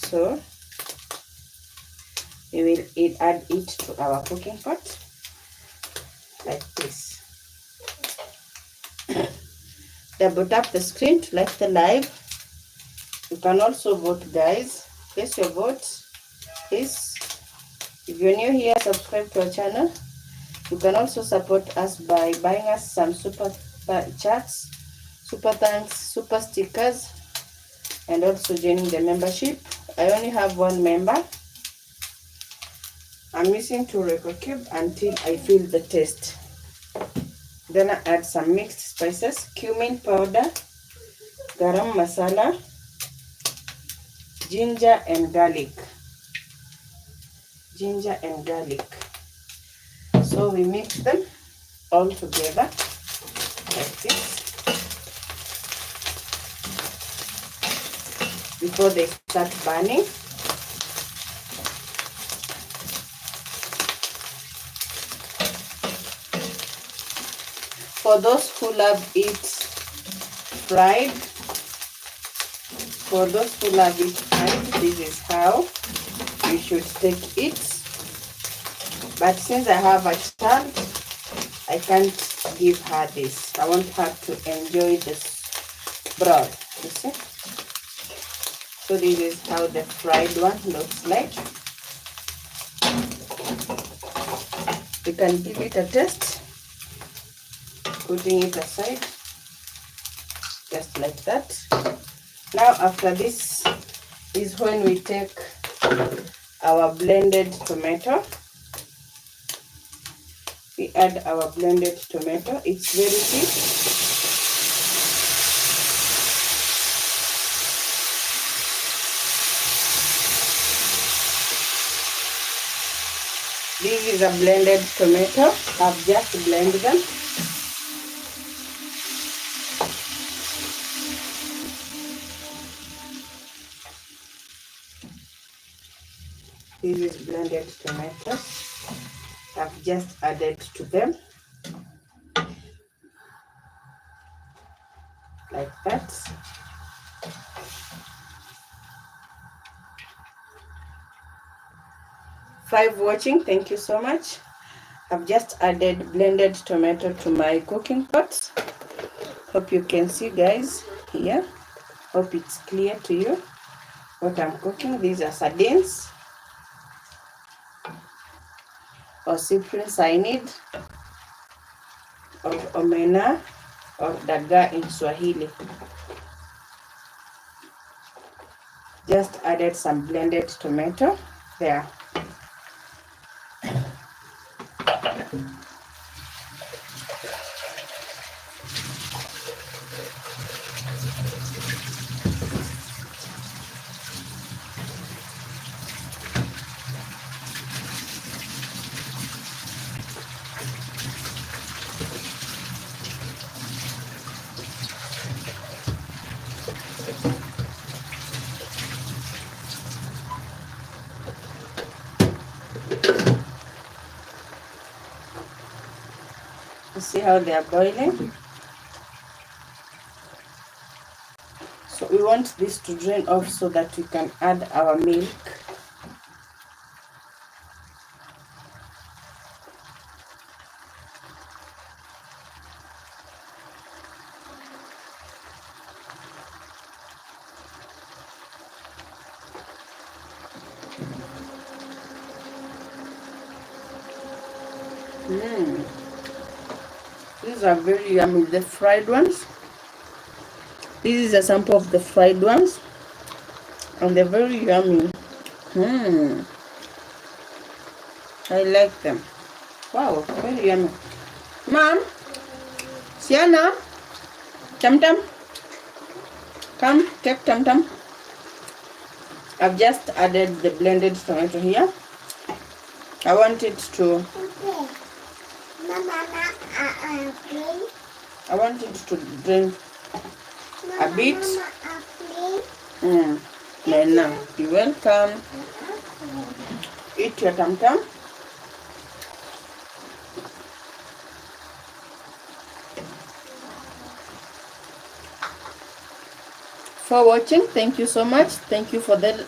So we will add it to our cooking pot like this. Double tap the screen to like the live. You can also vote, guys. Place your vote, please. If you're new here, subscribe to our channel. You can also support us by buying us some super chats, super thanks, super stickers, and also joining the membership. I only have one member. I'm missing 2 Royco cube until I feel the taste. Then I add some mixed spices, cumin powder, garam masala, ginger and garlic. So we mix them all together like this before they start burning. For those who love it fried, this is how you should take it. But since I have a child, I can't give her this. I want her to enjoy this broth, you see. So this is how the fried one looks like. You can give it a taste, putting it aside, just like that. Now after this is when we take our blended tomato. We add our blended tomato. It's very thick. This is a blended tomato. I've just blended them. This is blended tomatoes. I've just added to them like that. For watching, thank you so much. I've just added blended tomato to my cooking pot. Hope you can see, guys, here. Hope it's clear to you what I'm cooking. These are sardines or cypress I need, or omena, or daga in Swahili. Just added some blended tomato there. You see how they are boiling? So we want this to drain off so that we can add our milk. These are very yummy, the fried ones. This is a sample of the fried ones, and they're very yummy. I like them. Wow, very yummy. Mom, Ciana, Tum Tum, come take Tum Tum. I've just added the blended tomato here. I want it to. I want it to drink a bit. Now, you're welcome. Eat your Tum Tum. For watching, thank you so much. Thank you for the